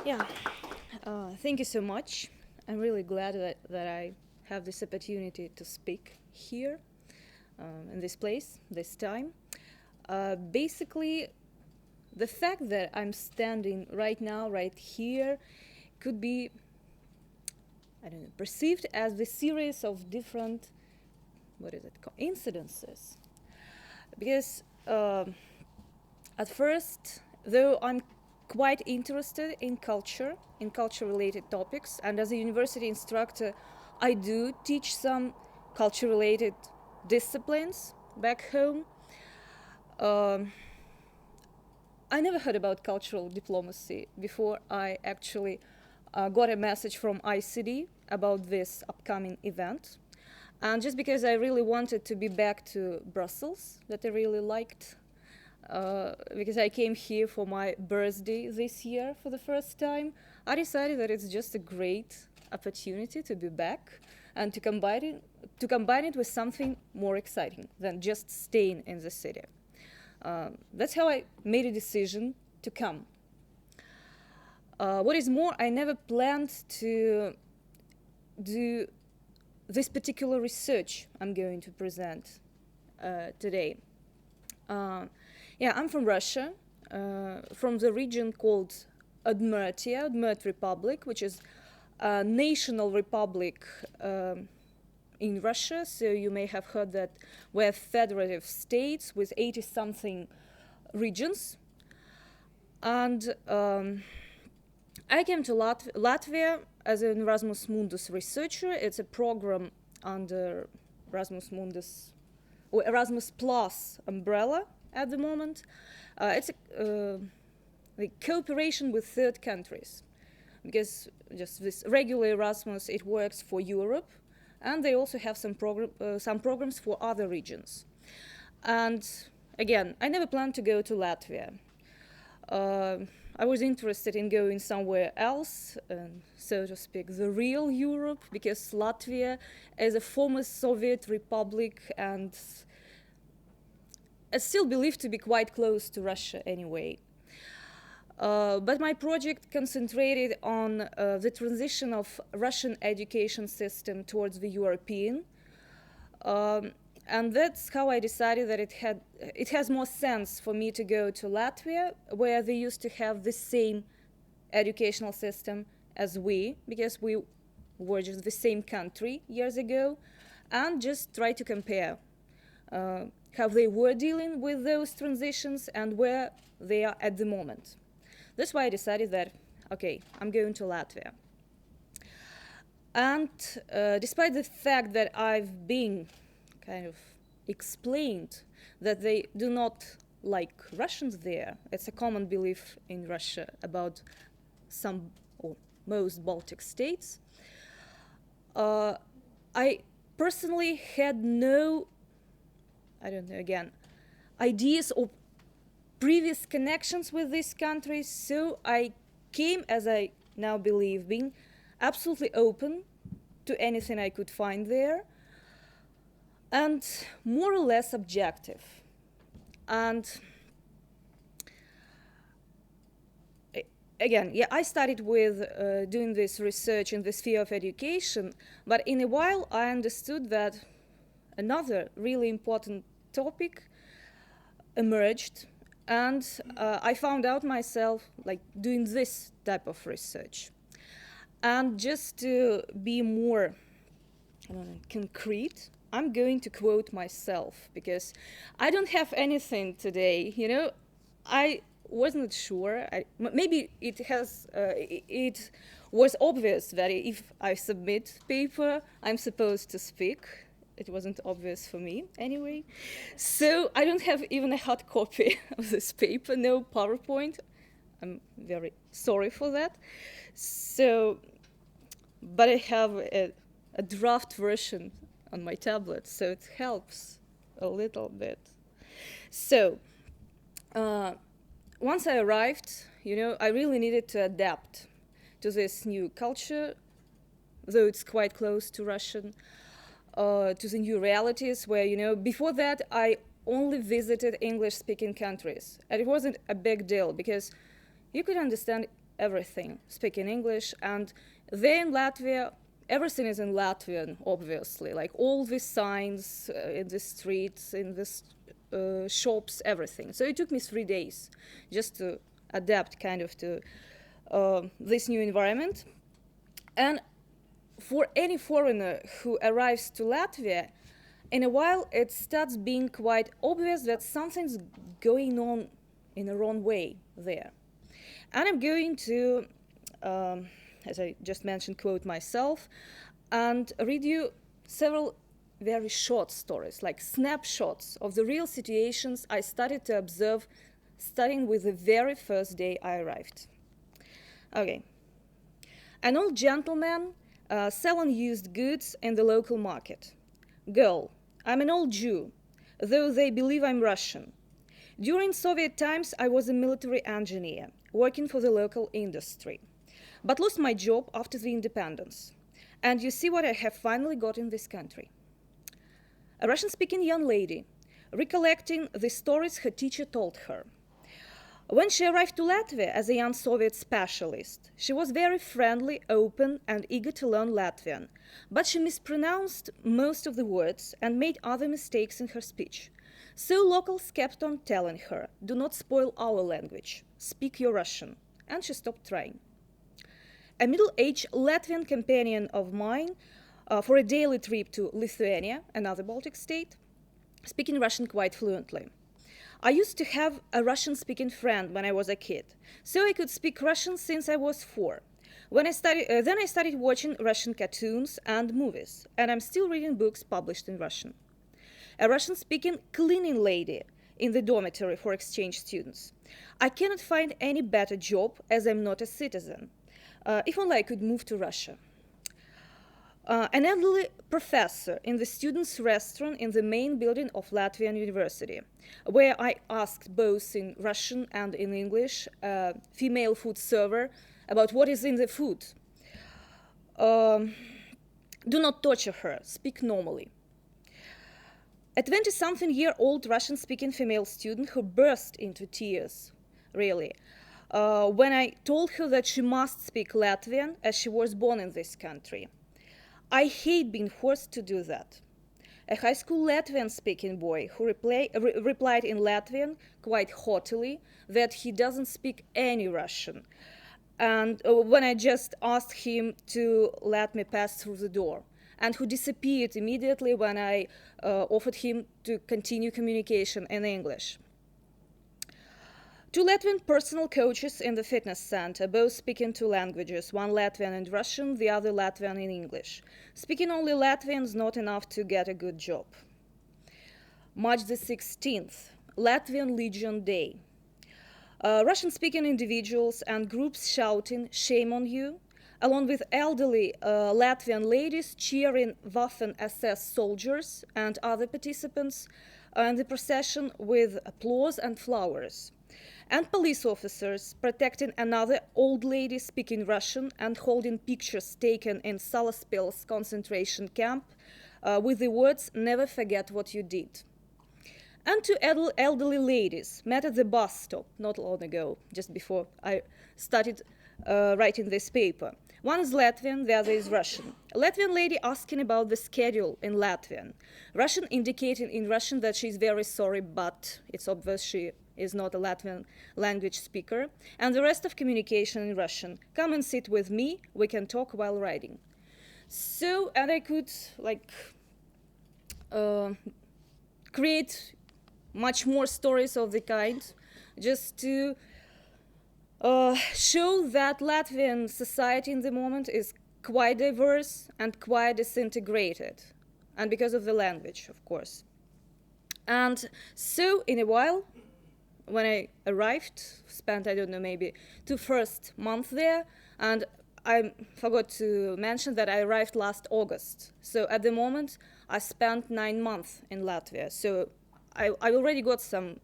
Yeah, thank you so much. I'm really glad that I have this opportunity to speak here in this place, this time. Basically, the fact that I'm standing right now, right here, could be, I don't know, perceived as the series of different, coincidences. Because at first, though I'm quite interested in culture-related topics, and as a university instructor, I do teach some culture-related disciplines back home. I never heard about cultural diplomacy before I actually got a message from ICD about this upcoming event. And just because I really wanted to be back to Brussels, that I really liked, because I came here for my birthday this year for the first time, I decided that it's just a great opportunity to be back and to combine it with something more exciting than just staying in the city. That's how I made a decision to come. What is more, I never planned to do this particular research I'm going to present today. I'm from Russia, from the region called Udmurt Republic, which is a national republic in Russia. So you may have heard that we're federative states with 80-something regions. And I came to Latvia as an Erasmus Mundus researcher. It's a program under Erasmus Mundus or Erasmus Plus umbrella at the moment. It's the cooperation with third countries, because just this regular Erasmus, it works for Europe, and they also have some programs for other regions. And again, I never planned to go to Latvia. I was interested in going somewhere else, so to speak, the real Europe, because Latvia is a former Soviet republic and it's still believed to be quite close to Russia anyway. But my project concentrated on the transition of Russian education system towards the European. And that's how I decided that it has more sense for me to go to Latvia, where they used to have the same educational system as we, because we were just the same country years ago, and just try to compare how they were dealing with those transitions and where they are at the moment. That's why I decided that, okay, I'm going to Latvia. And despite the fact that I've been kind of explained that they do not like Russians there, it's a common belief in Russia about some or most Baltic states, I personally had no, ideas or previous connections with these countries, so I came, as I now believe, being absolutely open to anything I could find there, and more or less objective. And again, I started with doing this research in the sphere of education, but in a while I understood that another really important topic emerged, and I found out myself doing this type of research. And just to be more concrete, I'm going to quote myself, because I don't have anything today. I wasn't sure. Maybe it was obvious that if I submit paper, I'm supposed to speak. It wasn't obvious for me anyway. So I don't have even a hard copy of this paper, no PowerPoint. I'm very sorry for that. So, but I have a draft version on my tablet, so it helps a little bit. So, once I arrived, I really needed to adapt to this new culture, though it's quite close to Russian, to the new realities where, before that, I only visited English-speaking countries. And it wasn't a big deal because you could understand everything, speaking English. And there in Latvia, everything is in Latvian, obviously. Like all the signs in the streets, in the shops, everything. So it took me 3 days just to adapt kind of to this new environment. And for any foreigner who arrives to Latvia, in a while it starts being quite obvious that something's going on in the wrong way there. And I'm going to, as I just mentioned, quote myself and read you several very short stories, like snapshots of the real situations I started to observe starting with the very first day I arrived. Okay. An old gentleman selling used goods in the local market. Girl, I'm an old Jew, though they believe I'm Russian. During Soviet times, I was a military engineer, working for the local industry, but lost my job after the independence. And you see what I have finally got in this country. A Russian-speaking young lady, recollecting the stories her teacher told her. When she arrived to Latvia as a young Soviet specialist, she was very friendly, open, and eager to learn Latvian, but she mispronounced most of the words and made other mistakes in her speech. So locals kept on telling her, do not spoil our language, speak your Russian, and she stopped trying. A middle-aged Latvian companion of mine for a daily trip to Lithuania, another Baltic state, speaking Russian quite fluently. I used to have a Russian-speaking friend when I was a kid, so I could speak Russian since I was 4. Then I started watching Russian cartoons and movies, and I'm still reading books published in Russian. A Russian-speaking cleaning lady in the dormitory for exchange students. I cannot find any better job as I'm not a citizen. If only I could move to Russia. An elderly professor in the students' restaurant in the main building of Latvian University, where I asked both in Russian and in English, female food server, about what is in the food. Do not torture her, speak normally. A 20-something-year-old Russian-speaking female student who burst into tears, really, when I told her that she must speak Latvian as she was born in this country. I hate being forced to do that. A high school Latvian-speaking boy who replied in Latvian quite haughtily that he doesn't speak any Russian, and when I just asked him to let me pass through the door, and who disappeared immediately when I offered him to continue communication in English. 2 Latvian personal coaches in the fitness center, both speaking 2 languages, one Latvian and Russian, the other Latvian and English. Speaking only Latvian is not enough to get a good job. March the 16th, Latvian Legion Day. Russian-speaking individuals and groups shouting, "Shame on you," along with elderly Latvian ladies cheering Waffen-SS soldiers and other participants in the procession with applause and flowers. And police officers protecting another old lady speaking Russian and holding pictures taken in Salaspils concentration camp with the words, "Never forget what you did." And 2 elderly ladies met at the bus stop not long ago, just before I started writing this paper. One is Latvian, the other is Russian. A Latvian lady asking about the schedule in Latvian. Russian indicating in Russian that she's very sorry, but it's obvious she is not a Latvian language speaker. And the rest of communication in Russian. Come and sit with me, we can talk while riding. So, and I could create much more stories of the kind, just to show that Latvian society in the moment is quite diverse and quite disintegrated, and because of the language, of course. And so, in a while, when I arrived, spent, I don't know, maybe 2 first months there, and I forgot to mention that I arrived last August. So at the moment, I spent 9 months in Latvia. So I already got some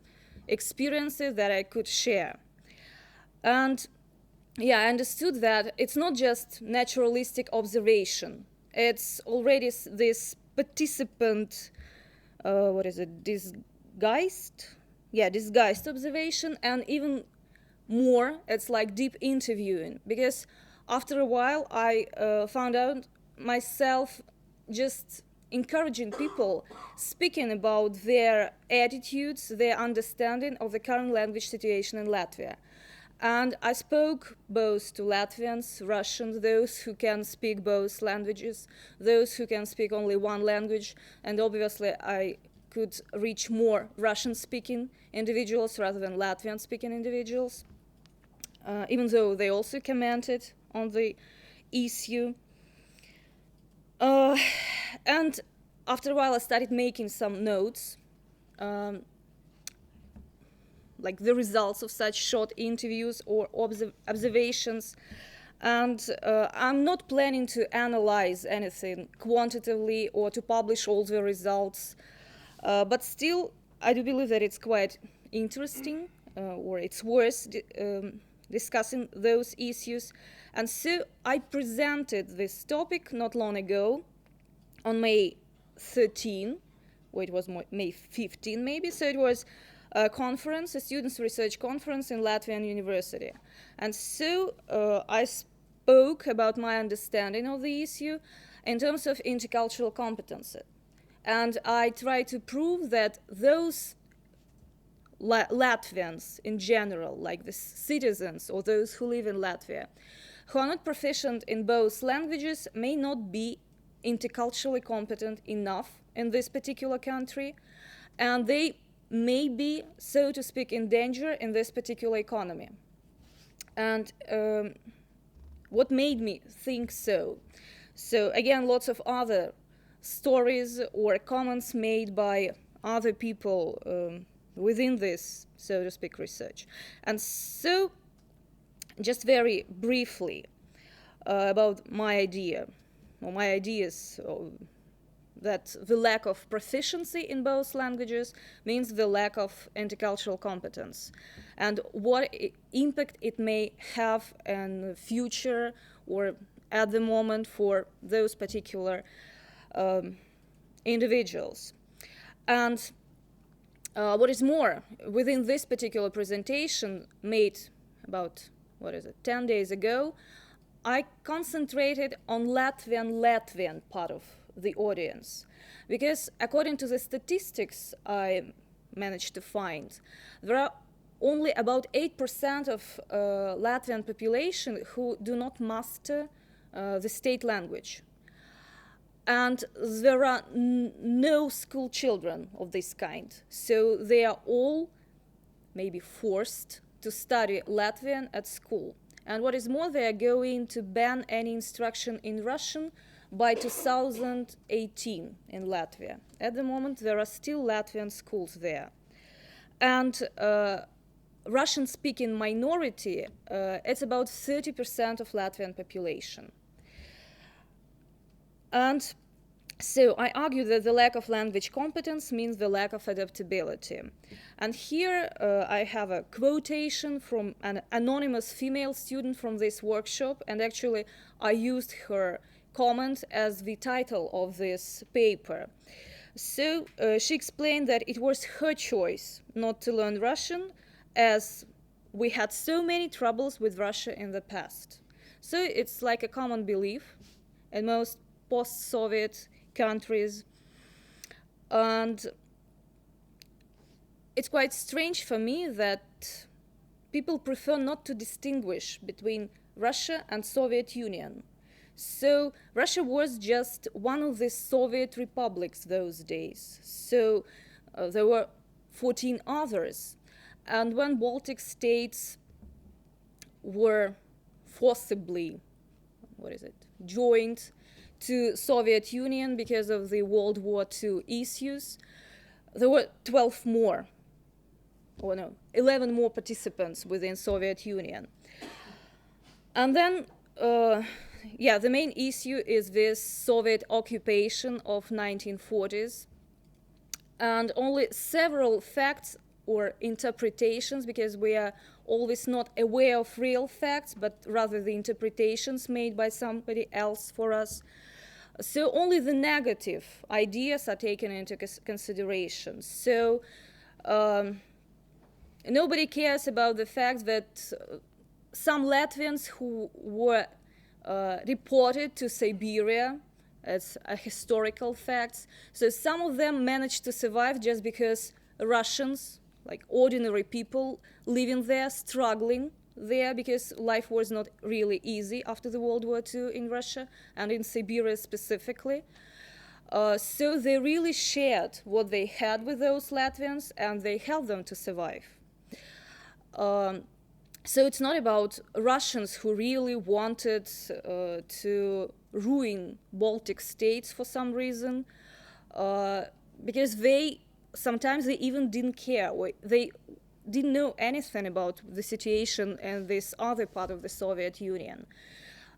experiences that I could share. And yeah, I understood that it's not just naturalistic observation. It's already this participant, disguised? Yeah, disguised observation, and even more, it's like deep interviewing, because after a while I found out myself just encouraging people, speaking about their attitudes, their understanding of the current language situation in Latvia. And I spoke both to Latvians, Russians, those who can speak both languages, those who can speak only one language, and obviously I could reach more Russian-speaking individuals rather than Latvian-speaking individuals, even though they also commented on the issue. And after a while I started making some notes, like the results of such short interviews or observations. And I'm not planning to analyze anything quantitatively or to publish all the results, but still I do believe that it's quite interesting, or it's worth discussing those issues. And so I presented this topic not long ago on May 13, or it was May 15 maybe, so it was a conference, a students' research conference in Latvian University. And so I spoke about my understanding of the issue in terms of intercultural competency. And I tried to prove that those Latvians in general, like the citizens or those who live in Latvia, who are not proficient in both languages, may not be interculturally competent enough in this particular country, and they may be, so to speak, in danger in this particular economy. And what made me think so? So again, lots of other stories or comments made by other people within this, so to speak, research. And so, just very briefly about my idea, or my ideas, that the lack of proficiency in both languages means the lack of intercultural competence, and what impact it may have in the future or at the moment for those particular individuals. And what is more, within this particular presentation made about, 10 days ago, I concentrated on Latvian part of the audience, because according to the statistics I managed to find, there are only about 8% of Latvian population who do not master the state language. And there are no school children of this kind, so they are all maybe forced to study Latvian at school. And what is more, they are going to ban any instruction in Russian by 2018 in Latvia. At the moment, there are still Latvian schools there. And Russian-speaking minority, it's about 30% of Latvian population. And so I argue that the lack of language competence means the lack of adaptability. And here I have a quotation from an anonymous female student from this workshop, and actually I used her comment as the title of this paper. So she explained that it was her choice not to learn Russian, as we had so many troubles with Russia in the past. So it's like a common belief in most post-Soviet countries. And it's quite strange for me that people prefer not to distinguish between Russia and Soviet Union. So Russia was just one of the Soviet republics those days. So there were 14 others. And when Baltic states were forcibly, joined to Soviet Union because of the World War II issues, there were 11 more participants within Soviet Union. And then, the main issue is this Soviet occupation of 1940s, and only several facts or interpretations, because we are always not aware of real facts, but rather the interpretations made by somebody else for us. So only the negative ideas are taken into consideration. So nobody cares about the fact that some Latvians who were reported to Siberia as a historical fact. So some of them managed to survive just because Russians, like ordinary people living there, struggling there, because life was not really easy after the World War II in Russia and in Siberia specifically. So they really shared what they had with those Latvians, and they helped them to survive. So it's not about Russians who really wanted to ruin Baltic states for some reason, because sometimes they even didn't care. They didn't know anything about the situation in this other part of the Soviet Union.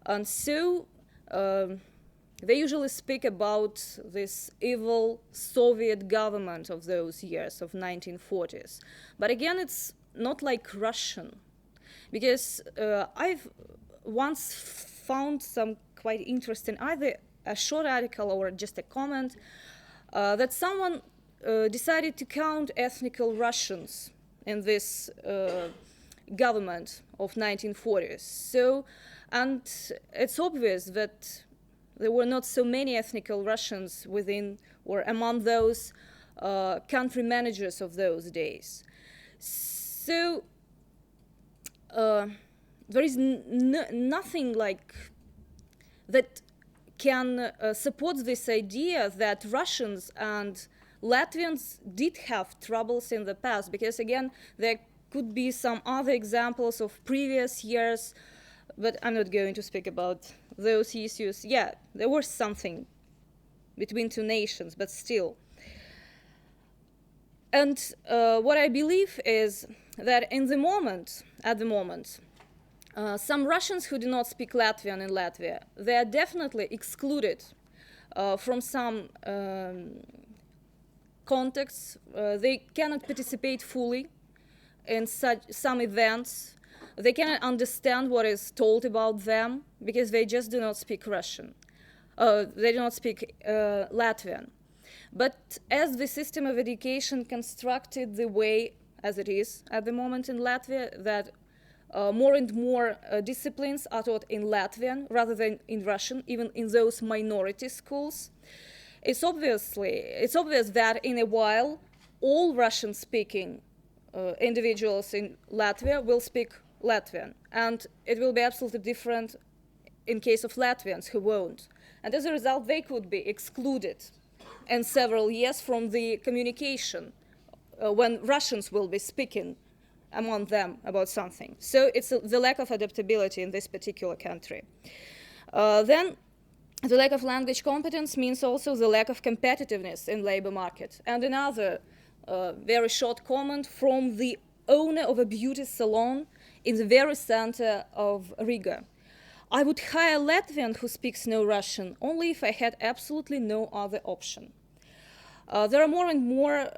And so they usually speak about this evil Soviet government of those years, of 1940s. But again, it's not like Russian. Because I've once found some quite interesting, either a short article or just a comment, that someone decided to count ethnical Russians in this government of 1940s. So, and it's obvious that there were not so many ethnical Russians within or among those country managers of those days. So, there is nothing like that can support this idea that Russians and Latvians did have troubles in the past, because again, there could be some other examples of previous years, but I'm not going to speak about those issues. Yeah, there was something between two nations, but still. And what I believe is that at the moment, some Russians who do not speak Latvian in Latvia, they are definitely excluded from some contexts. They cannot participate fully in some events. They cannot understand what is told about them because they just do not speak Russian. They do not speak Latvian. But as the system of education constructed the way as it is at the moment in Latvia, that more and more disciplines are taught in Latvian rather than in Russian, even in those minority schools, it's obvious that in a while all Russian-speaking individuals in Latvia will speak Latvian, and it will be absolutely different in case of Latvians who won't. And as a result, they could be excluded in several years from the communication when Russians will be speaking among them about something. So it's the lack of adaptability in this particular country. Then the lack of language competence means also the lack of competitiveness in labor market. And another very short comment from the owner of a beauty salon in the very center of Riga. I would hire a Latvian who speaks no Russian only if I had absolutely no other option. There are more and more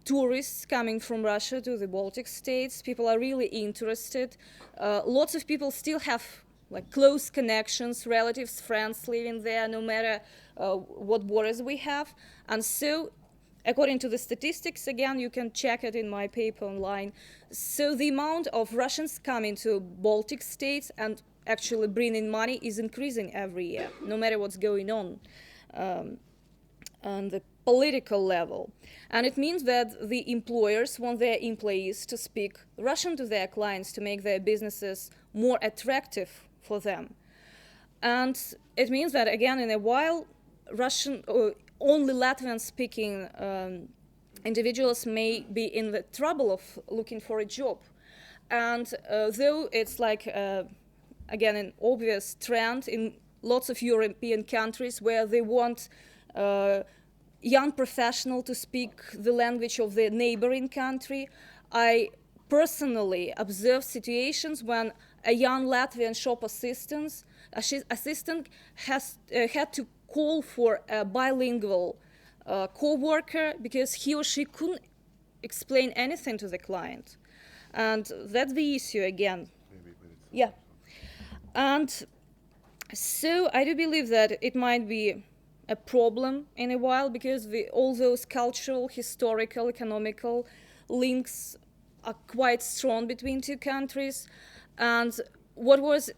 tourists coming from Russia to the Baltic states. People are really interested. Lots of people still have like close connections, relatives, friends living there, no matter what borders we have. And so, according to the statistics, again, you can check it in my paper online. So the amount of Russians coming to Baltic states and actually bringing money is increasing every year, no matter what's going on the political level. And it means that the employers want their employees to speak Russian to their clients to make their businesses more attractive for them. And it means that, again, in a while, Russian or only Latvian-speaking individuals may be in the trouble of looking for a job. And though it's like, again, an obvious trend in lots of European countries where they want young professionals to speak the language of their neighboring country, I personally observed situations when a young Latvian shop assistant had to call for a bilingual co-worker because he or she couldn't explain anything to the client. And that's the issue again. Yeah. And so I do believe that it might be a problem in a while because all those cultural, historical, economical links are quite strong between two countries. And what was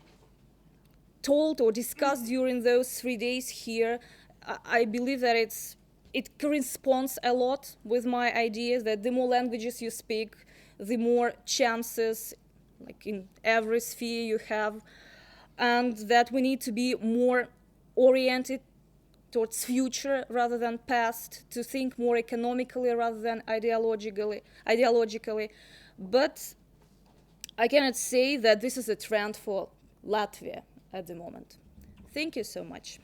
told or discussed during those 3 days here, I believe that it corresponds a lot with my ideas, that the more languages you speak, the more chances, like in every sphere you have, and that we need to be more oriented towards future rather than past, to think more economically rather than ideologically. But I cannot say that this is a trend for Latvia at the moment. Thank you so much.